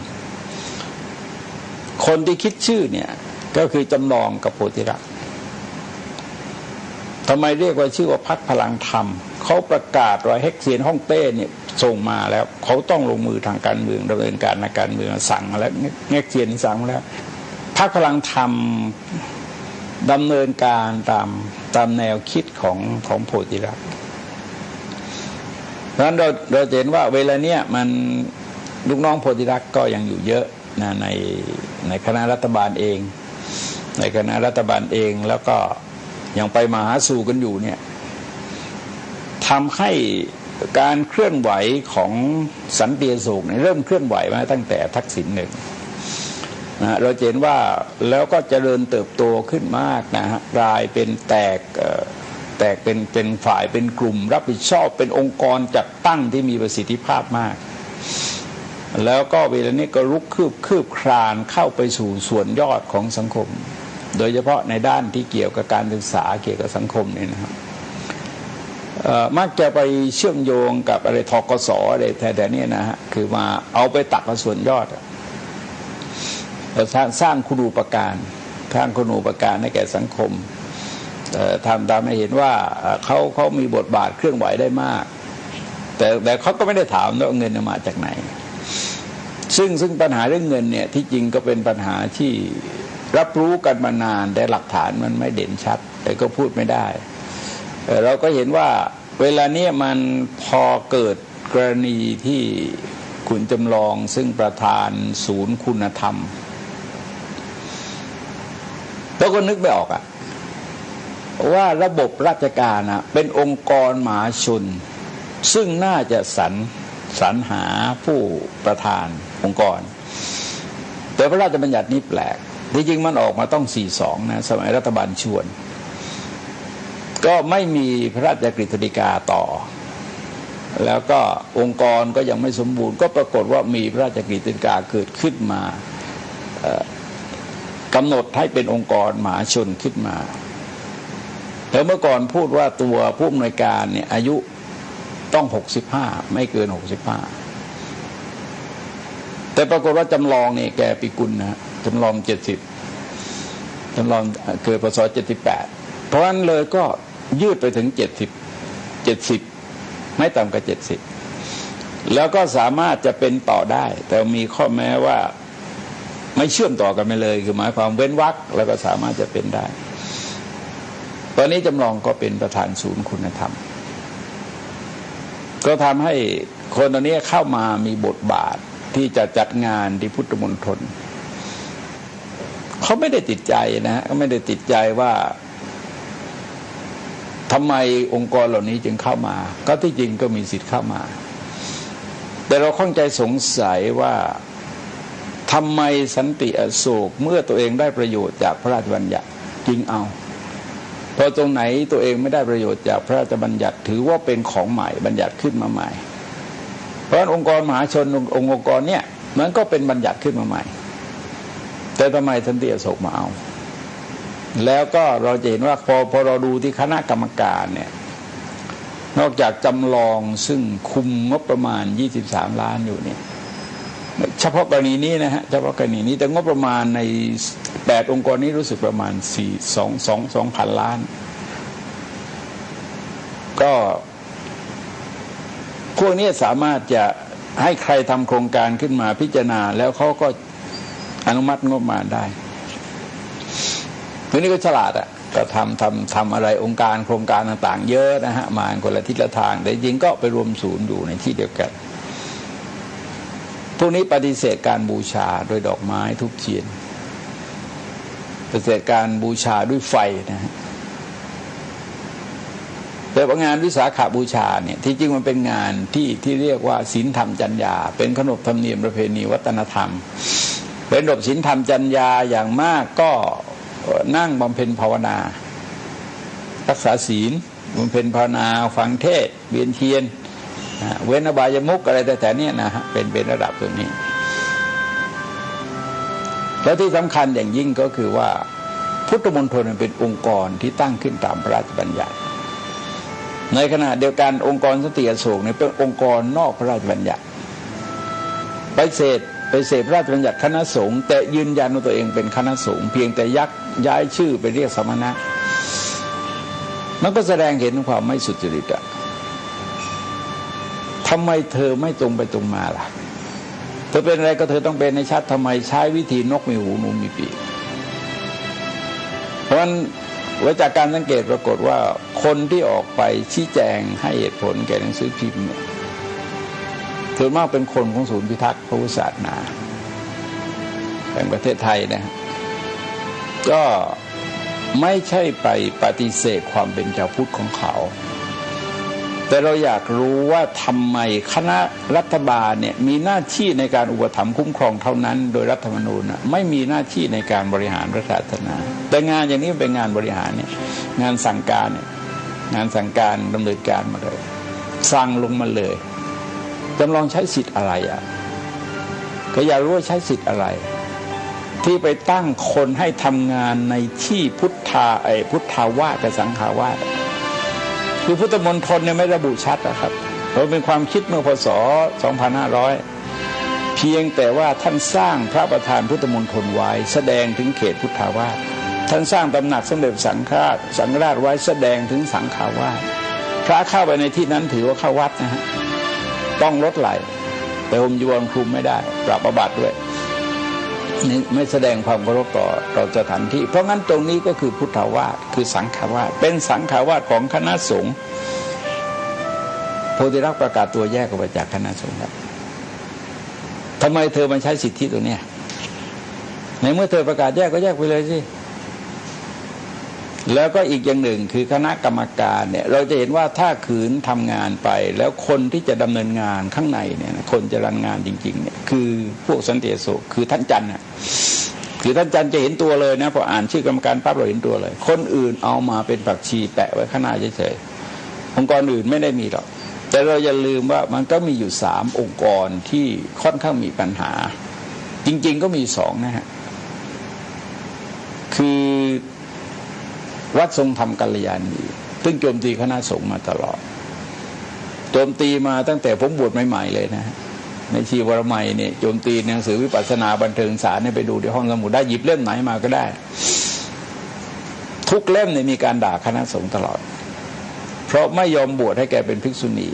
คนที่คิดชื่อเนี่ยก็คือจำลองกับโพธิรักษ์ทำไมเรียกว่าชื่อว่าพรรคพลังธรรมเขาประกาศว่าเฮกเซียนฮ่องเต้เนี่ยส่งมาแล้วเขาต้องลงมือทางการเมืองดำเนินการในการเมืองสั่งมาแล้วเฮกเซียนสั่งมาแล้วพรรคพลังธรรมดำเนินการตามแนวคิดของโพธิรักษ์เพราะฉะนั้นเราเห็นว่าเวลาเนี้ยมันลูกน้องโพธิรักษ์ก็ยังอยู่เยอะนะในคณะรัฐบาลเองแล้วก็ยังไปมาหาสู่กันอยู่เนี่ย ทำให้การเคลื่อนไหวของสันติอโศกเริ่มเคลื่อนไหวมาตั้งแต่ทักษิณหนึ่งนะเราเห็นว่าแล้วก็เจริญเติบโตขึ้นมากนะฮะกลายเป็นแตกเป็นฝ่ายเป็นกลุ่มรับผิดชอบเป็นองค์กรจัดตั้งที่มีประสิทธิภาพมากแล้วก็เวลานี้ก็ลุกคืบคลานเข้าไปสู่ส่วนยอดของสังคมโดยเฉพาะในด้านที่เกี่ยวกับการศึกษาเกี่ยวกับสังคมเนี่ยนะครับมักจะไปเชื่อมโยงกับอะไรทกสอะไรแต่เนี่ยนะฮะคือมาเอาไปตักกับส่วนยอดสร้างคุณูปการให้แก่สังคมทำให้เห็นว่าเขามีบทบาทเคลื่อนไหวได้มากแต่เขาก็ไม่ได้ถามว่าเงินมาจากไหนซึ่งปัญหาเรื่องเงินเนี่ยที่จริงก็เป็นปัญหาที่รับรู้กันมานานแต่หลักฐานมันไม่เด่นชัดแต่ก็พูดไม่ได้เราก็เห็นว่าเวลานี้มันพอเกิดกรณีที่คุณจำลองซึ่งประธานศูนย์คุณธรรมแล้วก็นึกไม่ออกว่าระบบราชการเป็นองค์กรมหาชนซึ่งน่าจะสรรหาผู้ประธานองค์กรแต่พระราชบัญญัตินี้แปลกที่จริงมันออกมาต้อง42นะสมัยรัฐบาลชวนก็ไม่มีพระราชกฤษฎีกาต่อแล้วก็องค์กรก็ยังไม่สมบูรณ์ก็ปรากฏว่ามีพระราชกฤษฎีกาเกิดขึ้นมากำหนดให้เป็นองค์กรมหาชนขึ้นมาแต่เมื่อก่อนพูดว่าตัวผู้อำนวยการเนี่ยอายุต้อง65ไม่เกิน65แต่ปรากฏว่าจำลองเนี่ยแกปีกุลนะจำลอง70จำลองเกิดพศ78เพราะฉะนั้นเลยก็ยืดไปถึง70ไม่ต่ำกว่า70แล้วก็สามารถจะเป็นต่อได้แต่มีข้อแม้ว่าไม่เชื่อมต่อกันไปเลยคือหมายความเว้นวรรคแล้วก็สามารถจะเป็นได้ตอนนี้จำลองก็เป็นประธานศูนย์คุณธรรมก็ทำให้คนตอนนี้เข้ามามีบทบาทที่จะจัดงานที่พุทธมณฑลเขาไม่ได้ติดใจนะฮะก็ไม่ได้ติดใจว่าทำไมองค์กรเหล่านี้จึงเข้ามาก็ที่จริงก็มีสิทธิ์เข้ามาแต่เราข้องใจสงสัยว่าทำไมสันติอโศกเมื่อตัวเองได้ประโยชน์จากพระราชบัญญัติจึงเอาพอตรงไหนตัวเองไม่ได้ประโยชน์จากพระราชบัญญัติถือว่าเป็นของใหม่บัญญัติขึ้นมาใหม่เพราะฉะนั้นองค์กรมหาชนองค์กรเนี่ยมันก็เป็นบัญญัติขึ้นมาใหม่แต่ทำไมสันติอโศกมาเอาแล้วก็เราจะเห็นว่าพอเราดูที่คณะกรรมการเนี่ยนอกจากจำลองซึ่งคุมงบประมาณ23ล้านอยู่เนี่ยเฉพาะกรณีนี้นะฮะเฉพาะกรณีนี้แต่งบประมาณใน8องค์กรนี้รู้สึกประมาณ2,000 ล้านก็พวกนี้สามารถจะให้ใครทำโครงการขึ้นมาพิจารณาแล้วเขาก็อนุมัติงบประมาณได้พวกนี้ก็ฉลาดก็ทำอะไรองค์การโครงการต่างๆเยอะนะฮะมาคนละทิศละทางแต่จริงก็ไปรวมศูนย์อยู่ในที่เดียวกันพวกนี้ปฏิเสธการบูชาด้วยดอกไม้ธูปเทียนปฏิเสธการบูชาด้วยไฟนะฮะแต่งานวิสาขบูชาเนี่ยที่จริงมันเป็นงานที่เรียกว่าศีลธรรมจรรยาเป็นขนบธรรมเนียมประเพณีวัฒนธรรมเป็นระบบศีลธรรมจรรยาอย่างมากก็นั่งบำเพ็ญภาวนารักษาศีลบำเพ็ญภาวนาฟังเทศน์เวียนเทียนเว้นอบายมุขอะไรแต่เนี่ยนะฮะเป็นระดับตัวนี้แล้วที่สำคัญอย่างยิ่งก็คือว่าพุทธมณฑลเป็นองค์กรที่ตั้งขึ้นตามพระราชบัญญัติในขณะเดียวกันองค์กรสันติอโศกเนี่ยเป็นองค์กรนอกพระราชบัญญัติไปเสพพระราชบัญญัติคณะสงฆ์แต่ยืนยันว่าตัวเองเป็นคณะสงฆ์เพียงแต่ย้ายชื่อไปเรียกสมณะมันก็แสดงเห็นความไม่สุจริตทำไมเธอไม่ตรงไปตรงมาล่ะเธอเป็นอะไรก็เธอต้องเป็นในชัดทำไมใช้วิธีนกมีหูหนูมีปีกเพราะฉะนั้นจากการสังเกตปรากฏว่าคนที่ออกไปชี้แจงให้เหตุผลแก่หนังสือพิมพ์เนี่ยส่วนมากเป็นคนของศูนย์พิทักษ์พระพุทธศาสนาแห่งประเทศไทยนะก็ไม่ใช่ไปปฏิเสธความเป็นชาวพุทธของเขา แต่เราอยากรู้ว่าทำไมคณะรัฐบาลเนี่ยมีหน้าที่ในการอุปถัมภ์คุ้มครองเท่านั้นโดยรัฐธรรมนูญไม่มีหน้าที่ในการบริหารพระศาสนาแต่งานอย่างนี้เป็นงานบริหารเนี่ยงานสั่งการเนี่ยงานสั่งการดำเนินการมาเลยสั่งลงมาเลยจำลองใช้สิทธิ์อะไรก็อยากรู้ว่าใช้สิทธิ์อะไรที่ไปตั้งคนให้ทำงานในที่พุทธาวาสกับสังฆาวาสคือพุทธมณฑลเนี่ยไม่ระบุชัดนะครับเพราะเป็นความคิดเมื่อพศ 2500 เพียงแต่ว่าท่านสร้างพระประธานพุทธมณฑลไว้แสดงถึงเขตพุทธาวาสท่านสร้างตำหนักสมเด็จสังฆราชไว้แสดงถึงสังฆาวาสพระเข้าไปในที่นั้นถือว่าเข้าวัดนะฮะต้องลดไหลแต่ห่มจีวรคลุมไม่ได้ปรับอาบัติด้วยนี่ไม่แสดงความเคารพต่อสถานที่เพราะงั้นตรงนี้ก็คือพุทธาวาสคือสังฆาวาสเป็นสังฆาวาสของคณะสงฆ์โพธิรักษ์ประกาศตัวแยกออกไปจากคณะสงฆ์ครับทำไมเธอมาใช้สิทธิตัวเนี้ยในเมื่อเธอประกาศแยกก็แยกไปเลยสิแล้วก็อีกอย่างหนึ่งคือคณะกรรมการเนี่ยเราจะเห็นว่าถ้าขืนทำงานไปแล้วคนที่จะดำเนินงานข้างในเนี่ยคนจะรันงานจริงๆเนี่ยคือพวกสันติโสคือท่านจันทร์คือท่านจันทร์จะเห็นตัวเลยนะพออ่านชื่อกรรมการปั๊บเราเห็นตัวเลยคนอื่นเอามาเป็นผักชีแปะไว้ข้างหน้าเฉยๆองค์กรอื่นไม่ได้มีหรอกแต่เราอย่าลืมว่ามันก็มีอยู่3องค์กรที่ค่อนข้างมีปัญหาจริงๆก็มี2นะฮะคือวัดทรงธรรมกัลยาณีซึ่งโจมตีคณะสงฆ์มาตลอดโจมตีมาตั้งแต่ผมบวชใหม่ๆเลยนะในชีวรมัยเนี่ยโจมตีหนังสือวิปัสสนาบันเทิงสารเนี่ยไปดูที่ห้องสมุดได้หยิบเล่มไหนมาก็ได้ทุกเล่มเนี่ยมีการด่าคณะสงฆ์ตลอดเพราะไม่ยอมบวชให้แกเป็นภิกษุณี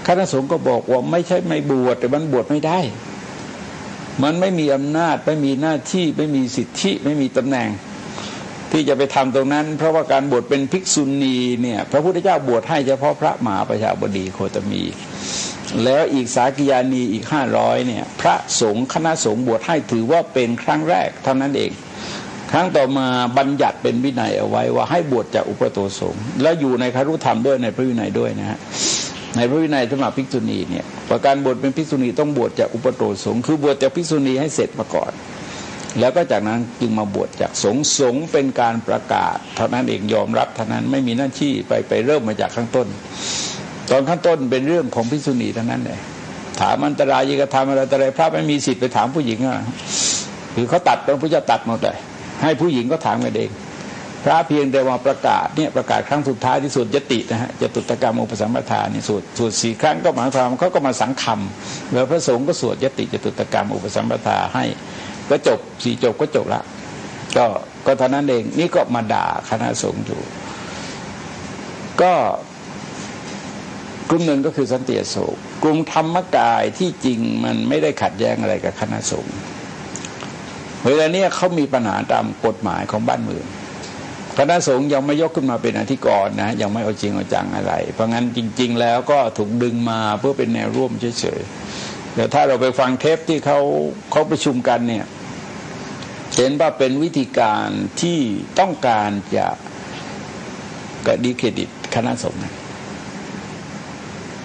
คณะสงฆ์ก็บอกว่าไม่ใช่ไม่บวชแต่มันบวชไม่ได้มันไม่มีอำนาจไม่มีหน้าที่ไม่มีสิทธิไม่มีตำแหน่งที่จะไปทำตรงนั้นเพราะว่าการบวชเป็นภิกษุณีเนี่ยพระพุทธเจ้าบวชให้เฉพาะพระมหาประชาบดีโคตมีแล้วอีกสากิยานีอีก500เนี่ยพระสงฆ์คณะสงฆ์บวชให้ถือว่าเป็นครั้งแรกเท่านั้นเองครั้งต่อมาบัญญัติเป็นวินัยเอาไว้ว่าให้บวชจากอุปโตสงฆ์แล้วอยู่ในคฤธรรมด้วยในพระวินัยด้วยนะฮะในพระวินัยสำหรับภิกษุณีเนี่ยประการบวชเป็นภิกษุณีต้องบวชจากอุปโตสงฆ์คือบวชจากภิกษุณีให้เสร็จมาก่อนแล้วก็จากนั้นจึงมาบวชจากสงฆ์เป็นการประกาศเท่านั้นเองยอมรับเท่านั้นไม่มีหน้าที่ไปเริ่มมาจากข้างต้นตอนข้างต้นเป็นเรื่องของภิกษุณีเท่านั้นเลยถามอันตรายยิกธรรมอะไรแต่ไรพระไม่มีสิทธิ์ไปถามผู้หญิงคือเขาตัดพระพุทธเจ้าตัดหมดเลยให้ผู้หญิงก็ถามกันเองพระเพียงแต่ว่าประกาศเนี่ยประกาศครั้งสุดท้ายที่สวดยตินะฮะจตุตกรรมอุปสัมปทานี่สวด4 ครั้งก็หมายความเขาก็มาสังคมแล้วพระสงฆ์ก็สวดยติจตุตกรรมอุปสัมปทาให้ก็จบ4 จบก็จบละก็เท่านั้นเองนี่ก็มาด่าคณะสงฆ์อยู่ก็กลุ่มหนึ่งก็คือสันติอโศกกลุ่มธรรมกายที่จริงมันไม่ได้ขัดแย้งอะไรกับคณะสงฆ์เวลานี้เขามีปัญหาตามกฎหมายของบ้านเมืองคณะสงฆ์ยังไม่ยกขึ้นมาเป็นอธิกรณ์นะยังไม่เอาจริงเอาจังอะไรเพราะงั้นจริงๆแล้วก็ถูกดึงมาเพื่อเป็นแนวร่วมเฉยๆแต่ถ้าเราไปฟังเทปที่เขาประชุมกันเนี่ยเห็นว่าเป็นวิธีการที่ต้องการจะดีเครดิตคณะสงฆ์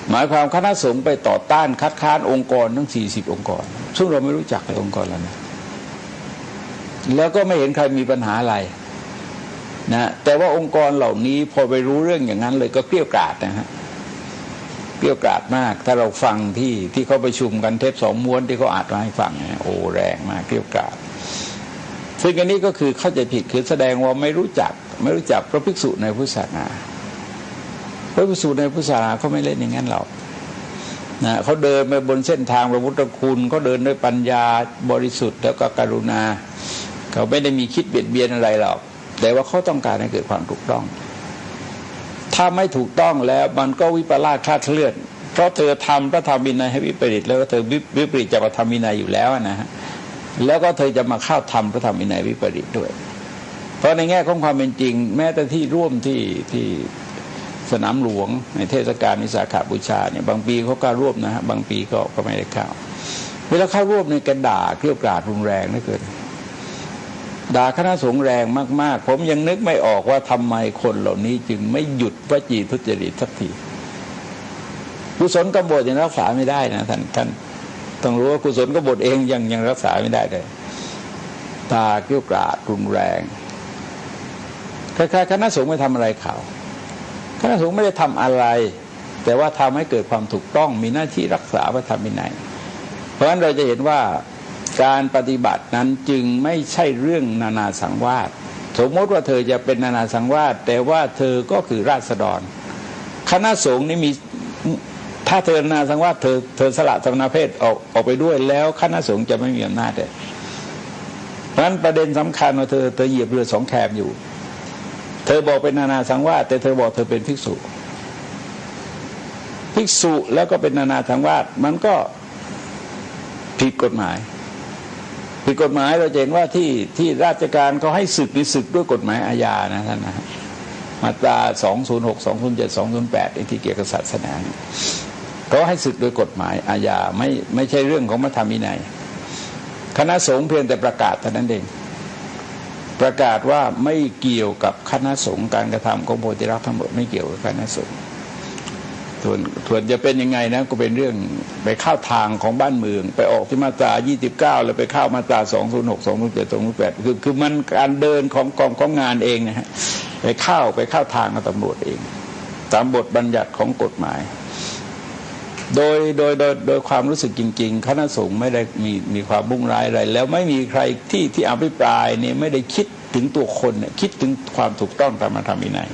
หมายความคณะสงฆ์ไปต่อต้านคัดค้านองค์กรทั้ง40 องค์กรซึ่งเราไม่รู้จักเลยองค์กรแล้วนะแล้วก็ไม่เห็นใครมีปัญหาอะไรนะแต่ว่าองค์กรเหล่านี้พอไปรู้เรื่องอย่างนั้นเลยก็เกลี้ยกล่อมนะฮะเกลี้ยกล่อมมากถ้าเราฟังที่เขาประชุมกันเทป2 ม้วนที่เขาอัดมาให้ฟังเนี่ยโอ้แรงมากเกลี้ยกล่อมซึ่งอันนี้ก็คือเข้าใจผิดคือแสดงว่าไม่รู้จักพระภิกษุในพุทธศาสนาพระภิกษุในพุทธศาสนาเขาไม่เล่นอย่างนั้นหรอกนะเขาเดินไปบนเส้นทางพระพุทธคุณเขาเดินด้วยปัญญาบริสุทธิ์แล้วก็กรุณาเขาไม่ได้มีคิดเบียดเบียนอะไรหรอกแต่ว่าเขาต้องการให้เกิดความถูกต้องถ้าไม่ถูกต้องแล้วมันก็วิปลาสคลาดเคลื่อนเพราะเธอทำพระธรรมวินัยให้วิปริตแล้วก็เธอวิปริตจากพระธรรมวินัยอยู่แล้วนะฮะแล้วก็เธอจะมาเข้าทำพระธรรมวินัยวิปริตด้วยเพราะในแง่ของความเป็นจริงแม้แต่ที่ร่วมที่สนามหลวงในเทศกาลวิสาขบูชาเนี่ยบางปีเขาก็ร่วมนะฮะบางปีก็ไม่ได้เข้าเวลาเข้าร่วมในกันด่าเกลี้ยกล่อมรุนแรงเหลือเกินด่าคณะสงฆ์แรงมากๆผมยังนึกไม่ออกว่าทำไมคนเหล่านี้จึงไม่หยุดวจีทุจริตสักที กุศลกบฏยังรักษาไม่ได้นะท่านต้องรู้ว่ากุศลกบฏเองยังรักษาไม่ได้เลยตาเกรี้ยวกราดรุนแรงคล้ายๆคณะสงฆ์ไม่ทำอะไรเขาคณะสงฆ์ไม่ได้ทำอะไรแต่ว่าทำให้เกิดความถูกต้องมีหน้าที่รักษาพระธรรมวินัยเพราะฉะนั้นเราจะเห็นว่าการปฏิบัตินั้นจึงไม่ใช่เรื่องนานาสังวาสสมมติว่าเธอจะเป็นนานาสังวาสแต่ว่าเธอก็คือราษฎรคณะสงฆ์นี่มีถ้าเธอนานาสังวาสเธอสละสมณเพศออกไปด้วยแล้วคณะสงฆ์จะไม่มีอำนาจเลยเพราะฉะนั้นประเด็นสำคัญว่าเธอเหยียบเรือสองแคมอยู่เธอบอกเป็นนานาสังวาสแต่เธอบอกเธอเป็นภิกษุแล้วก็เป็นนานาสังวาสมันก็ผิดกฎหมายเราเห็นว่าที่ราชการเขาให้ศึกนี่ศึกด้วยกฎหมายอาญานะท่านนะมาตรา206 207 208ที่เกี่ยวกับศาสนาเขาให้ศึกโดยกฎหมายอาญาไม่ใช่เรื่องของพระธรรมวินัยคณะสงฆ์เพียงแต่ประกาศเท่านั้นเองประกาศว่าไม่เกี่ยวกับคณะสงฆ์การกระทำของโพธิรักษ์ทั้งหมดไม่เกี่ยวกับคณะสงฆ์ส่วนจะเป็นยังไงนะก็เป็นเรื่องไปเข้าทางของบ้านเมืองไปออกที่มาตรา29แล้วไปเข้ามาตรา206 207 208คือมันการเดินของงานเองนะฮะไปเข้าทางกับตำรวจเองตามบทบัญญัติของกฎหมายโดยความรู้สึกจริงๆคณะสงฆ์ไม่ได้มีความมุ่งร้ายอะไรแล้วไม่มีใครที่อภิปรายเนี่ยไม่ได้คิดถึงตัวคนคิดถึงความถูกต้องตามพระธรรมวินัย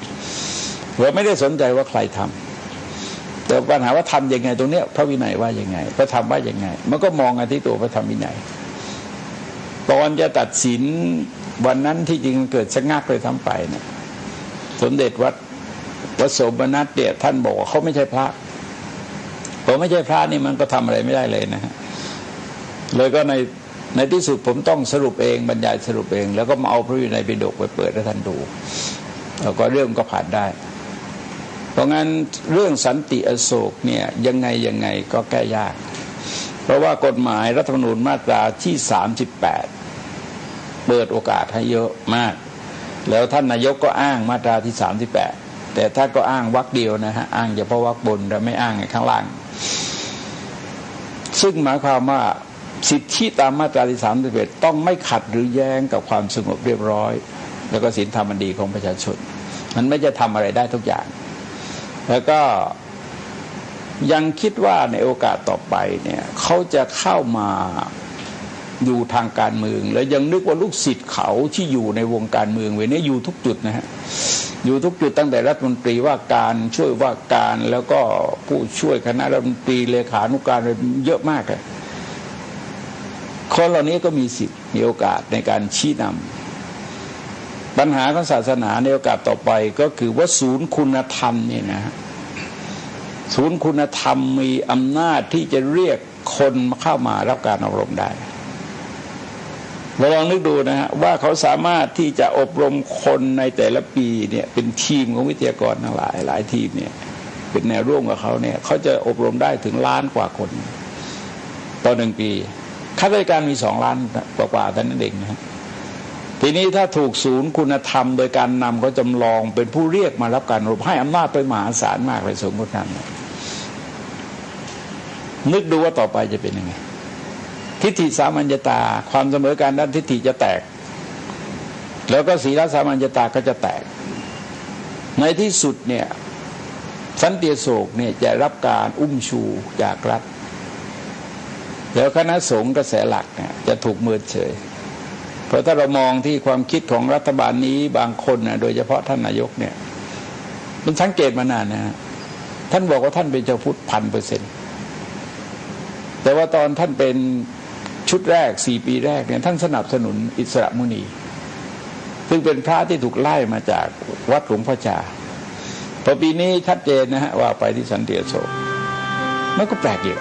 เราไม่ได้สนใจว่าใครทำแต่ปัญหาว่าทำยังไงตรงเนี้ยพระวินัยว่ายังไงพระธรรมว่ายังไงมันก็มองกันที่ตัวพระธรรมวินัยตอนจะตัดสินวันนั้นที่จริงเกิดชะงักเลยทั้งไปเนี่ยสมเด็จวัดสมณัฐเนี่ยท่านบอกว่าเขาไม่ใช่พระผมไม่ใช่พระนี่มันก็ทำอะไรไม่ได้เลยนะฮะเลยก็ในที่สุดผมต้องสรุปเองบรรยายสรุปเองแล้วก็มาเอาพระวินัยปิฎกไปเปิดให้ท่านดูแล้วก็เรื่องก็ผ่านได้เพราะงั้นเรื่องสันติอโศกเนี่ยยังไงก็แก้ยากเพราะว่ากฎหมายรัฐธรรมนูญมาตราที่38เปิดโอกาสให้เยอะมากแล้วท่านนายกก็อ้างมาตราที่38แต่ท่านก็อ้างวรรคเดียวนะฮะอ้างเฉพาะวรรคบนแต่ไม่อ้างข้างล่างซึ่งหมายความว่าสิทธิตามมาตราที่31ต้องไม่ขัดหรือแย้งกับความสงบเรียบร้อยแล้วก็ศีลธรรมอันดีของประชาชนมันไม่จะทำอะไรได้ทุกอย่างแล้วก็ยังคิดว่าในโอกาสต่อไปเนี่ยเขาจะเข้ามาอยู่ทางการเมืองแล้วยังนึกว่าลูกศิษย์เขาที่อยู่ในวงการเมืองเว้ยเนี่ยอยู่ทุกจุดนะฮะอยู่ทุกจุดตั้งแต่รัฐมนตรีว่าการช่วยว่าการแล้วก็ผู้ช่วยคณะรัฐมนตรีเลขานุการเยอะมากเลยคนเหล่านี้ก็มีสิทธิ์มีโอกาสในการชี้นำปัญหาของศาสนาในโอกาสต่อไปก็คือว่าศูนย์คุณธรรมเนี่ยนะศูนย์คุณธรรมมีอำนาจที่จะเรียกคนเข้ามารับการอบรมได้เราลองนึกดูนะฮะว่าเขาสามารถที่จะอบรมคนในแต่ละปีเนี่ยเป็นทีมของวิทยากรทั้งหลายทีมเนี่ยเป็นแนวร่วมกับเขาเนี่ยเขาจะอบรมได้ถึงล้านกว่าคนต่อ1ปีข้าราชการมี2 ล้านกว่าๆแต่นั้นเองนะทีนี้ถ้าถูกศูนย์คุณธรรมโดยการนำเขาจำลองเป็นผู้เรียกมารับการอบรมให้อำนาจไปมหาศาลมากเลยสมมตินั้นนึกดูว่าต่อไปจะเป็นยังไงทิฏฐิสามัญญตาความเสมอการด้านทิฏฐิจะแตกแล้วก็ศีลสามัญญตาก็จะแตกในที่สุดเนี่ยสันติอโศกเนี่ยจะรับการอุ้มชูจากรัฐแล้วคณะสงฆ์กระแสหลักเนี่ยจะถูกเมินเฉยเพราะถ้าเรามองที่ความคิดของรัฐบาลนี้บางคนนะโดยเฉพาะท่านนายกเนี่ยมันสังเกตมานานนะท่านบอกว่าท่านเป็นชาวพุทธ100%แต่ว่าตอนท่านเป็นชุดแรก4 ปีแรกเนี่ยท่านสนับสนุนอิสระมุนีซึ่งเป็นพระที่ถูกไล่มาจากวัดหลวงพ่อจาพอปีนี้ชัดเจนนะฮะว่าไปที่สันติอโศกมันก็แปลกอยู่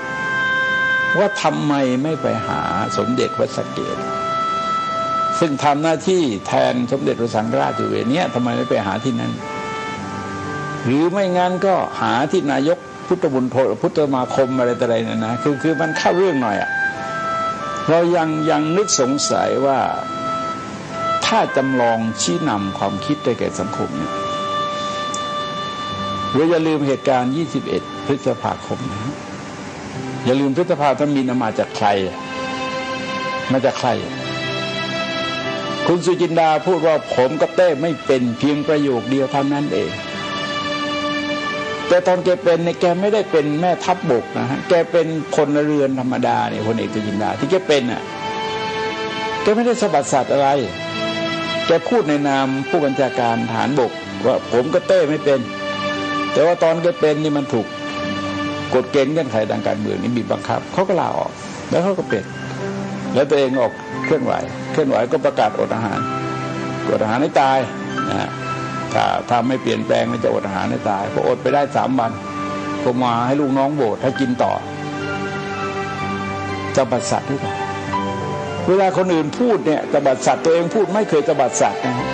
ว่าทำไมไม่ไปหาสมเด็จวัดสะเกษซึ่งทำหน้าที่แทนสมเด็จพระสังฆราชอยู่เวรนี้ทำไมไม่ไปหาที่นั้นหรือไม่งั้นก็หาที่นายกพุทธบุญโธพุทธสมาคมอะไรต่ออะไรนั่นนะคือมันเข้าเรื่องหน่อยอ่ะเรายังนึกสงสัยว่าถ้าจำลองชี้นำความคิดได้แก่สังคมเนี่ยเราอย่าลืมเหตุการณ์21 พฤษภาคมนะอย่าลืมพฤษภาธมินมาจากใครมาจากใครคุณสุจินดาพูดว่าผมกับเต้ไม่เป็นเพียงประโยคเดียวเท่านั้นเองแต่ตอนแกเป็นเนี่ยแกไม่ได้เป็นแม่ทัพบกนะฮะแกเป็นพลเรือนธรรมดาเนี่ยพลเอกสุจินดาที่แกเป็นอ่ะแกไม่ได้สะบัดสัตว์อะไรแกพูดในนามผู้บัญชาการทหารบกว่าผมกับเต้ไม่เป็นแต่ว่าตอนแกเป็นนี่มันถูกกฎเกณฑ์เงื่อนไขทางการเมืองนี่บีบบังคับเขาก็ลาออกแล้วเขาก็เป็นแล้วตัวเองออกเคลื่อนไหวก็ประกาศอดอาหารให้ตายนะถ้าไม่เปลี่ยนแปลงมันจะอดอาหารให้ตายพออดไปได้3 วันก็มาให้ลูกน้องโบสถ์ให้กินต่อจะบัดสัตว์หรือเปล่าเวลาคนอื่นพูดเนี่ยจะบัดสัตว์ตัวเองพูดไม่เคยจะบัดสัตว์นะฮะ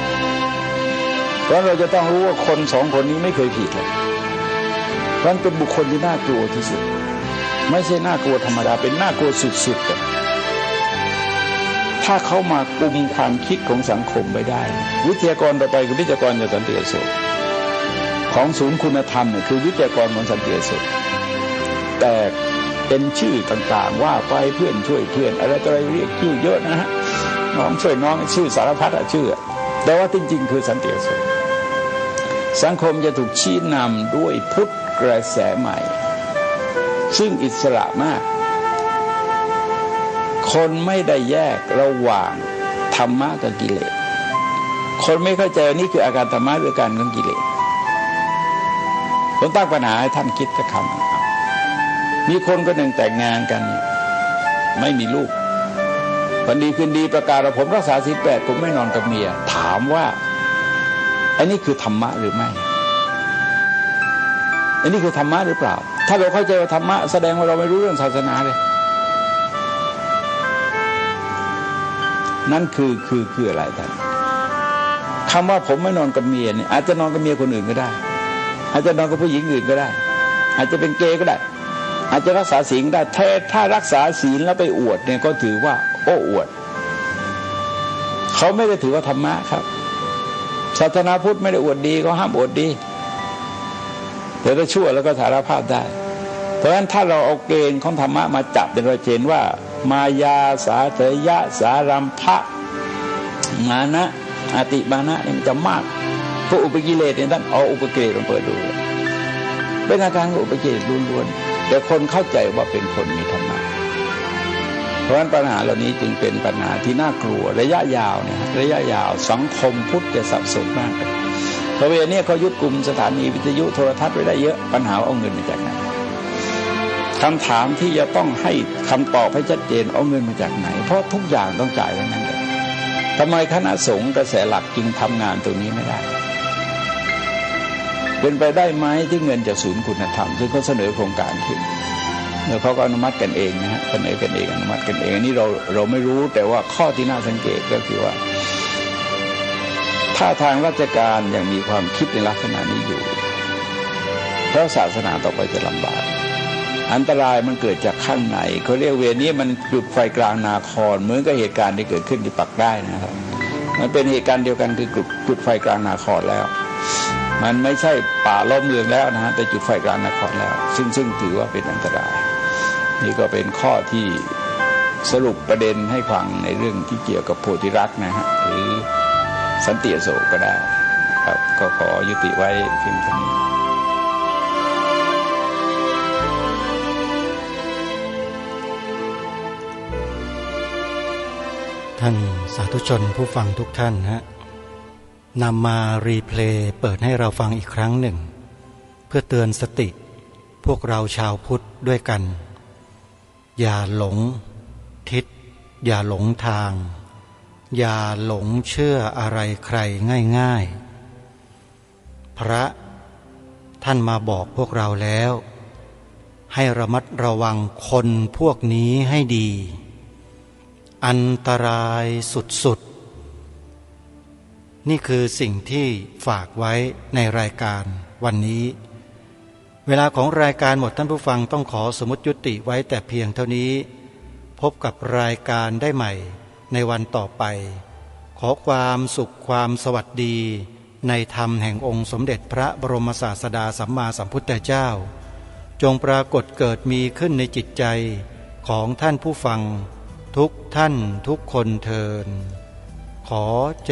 เพราะเราจะต้องรู้ว่าคน2 คนนี้ไม่เคยผิดเลยมันเป็นบุคคลที่น่ากลัวที่สุดไม่ใช่น่ากลัวธรรมดาเป็นน่ากลัวสุดๆถ้าเขามากุมความคิดของสังคมไว้ได้วิทยากรต่อไปคือวิทยากรจากสันติอโศกของศูนย์คุณธรรมเนี่ยคือวิทยากรของสันติอโศกแต่เป็นชื่อต่างๆว่าไปเพื่อนช่วยเพื่อนอะไรต่ออะไรเรียกชื่อเยอะนะฮะน้องช่วยน้องชื่อสารพัดชื่อแต่ว่าจริงๆคือสันติอโศกสังคมจะถูกชี้นำด้วยพุทธกระแสใหม่ซึ่งอิสระมากคนไม่ได้แยกระหว่างธรรมะกับกิเลสคนไม่เข้าใจนี่คืออาการธรรมะหรืออาการของกิเลสผมตั้งปัญหาให้ท่านคิดสักคำมีคนคนหนึ่งแต่งงานกันไม่มีลูกวันดีคืนดีประกาศว่าผมรักษาศีล 8ผมไม่นอนกับเมียถามว่าอันนี้คือธรรมะหรือไม่อันนี้คือธรรมะหรือเปล่าถ้าเราเข้าใจว่าธรรมะแสดงว่าเราไม่รู้เรื่องศาสนาเลยนั่นคืออะไรท่านคำว่าผมไม่นอนกับเมียเนี่ยอาจจะนอนกับเมียคนอื่นก็ได้อาจจะนอนกับผู้หญิงอื่นก็ได้อาจจะเป็นเกย์ก็ได้อาจจะรักษาศีลได้ถ้ารักษาศีลแล้วไปอวดเนี่ยก็ถือว่าโอ้อวดเขาไม่ได้ถือว่าธรรมะครับศาสนาพุทธไม่ได้อวดดีก็ห้ามอวดดีแต่ถ้าชั่วแล้วก็สารภาพได้เพราะฉะนั้นถ้าเราเอาเกณฑ์ของธรรมะมาจับเป็นเราเห็นว่ามายาสาเถยะสารัมภะมานะอติมานะนี่มันจะมากพวกอุปกิเลสเนี่ยท่านเอาอุปกิเลสมาเปิดดูเป็นอาการของอุปกิเลสล้วนๆแต่คนเข้าใจว่าเป็นคนมีธรรมะเพราะฉะนั้นปัญหาเหล่านี้จึงเป็นปัญหาที่น่ากลัวระยะยาวเนี่ยระยะยาวสังคมพุทธจะสับสนมากเพราะเวลานี้เขายึดกลุ่มสถานีวิทยุโทรทัศน์ไว้ได้เยอะปัญหาเอาเงินมาจากไหนคำถามที่จะต้องให้คำตอบให้ชัดเจนเอาเงินมาจากไหนเพราะทุกอย่างต้องจ่ายทั้งนั้นเลยทำไมคณะสงฆ์กระแสหลักจึงทำงานตรงนี้ไม่ได้เป็นไปได้ไหมที่เงินจากศูนย์คุณธรรมซึ่งเขาเสนอโครงการขึ้นแล้วเขาก็อนุมัติกันเองนะฮะเสนอกันเองอนุมัติกันเองอันนี้เราไม่รู้แต่ว่าข้อที่น่าสังเกตก็คือว่าถ้าทางราชการยังมีความคิดในลักษณะนี้อยู่เพราะศาสนาต่อไปจะลำบากอันตรายมันเกิดจากข้างในเขาเรียกเวรนี้มันจุดไฟกลางนาครเหมือนกับเหตุการณ์ที่เกิดขึ้นที่ปักได้นะครับมันเป็นเหตุการณ์เดียวกันคือจุดไฟกลางนาครแล้วมันไม่ใช่ป่าล้อมเมืองแล้วนะฮะแต่จุดไฟกลางนาครแล้วซึ่งถือว่าเป็นอันตรายนี่ก็เป็นข้อที่สรุปประเด็นให้ฟังในเรื่องที่เกี่ยวกับโพธิรักษ์นะฮะหรือสันติอโศกก็ได้ครับก็ขอยุติไว้เพียงเท่านี้ท่านสาธุชนผู้ฟังทุกท่านนำมารีเพลย์เปิดให้เราฟังอีกครั้งหนึ่งเพื่อเตือนสติพวกเราชาวพุทธด้วยกันอย่าหลงทิศอย่าหลงทางอย่าหลงเชื่ออะไรใครง่ายๆพระท่านมาบอกพวกเราแล้วให้ระมัดระวังคนพวกนี้ให้ดีอันตรายสุดๆนี่คือสิ่งที่ฝากไว้ในรายการวันนี้เวลาของรายการหมดท่านผู้ฟังต้องขอสมมุติยุติไว้แต่เพียงเท่านี้พบกับรายการได้ใหม่ในวันต่อไปขอความสุขความสวัสดีในธรรมแห่งองค์สมเด็จพระบรมศาสดาสัมมาสัมพุทธเจ้าจ จงปรากฏเกิดมีขึ้นในจิตใจของท่านผู้ฟังทุกท่านทุกคนเทินขอเจ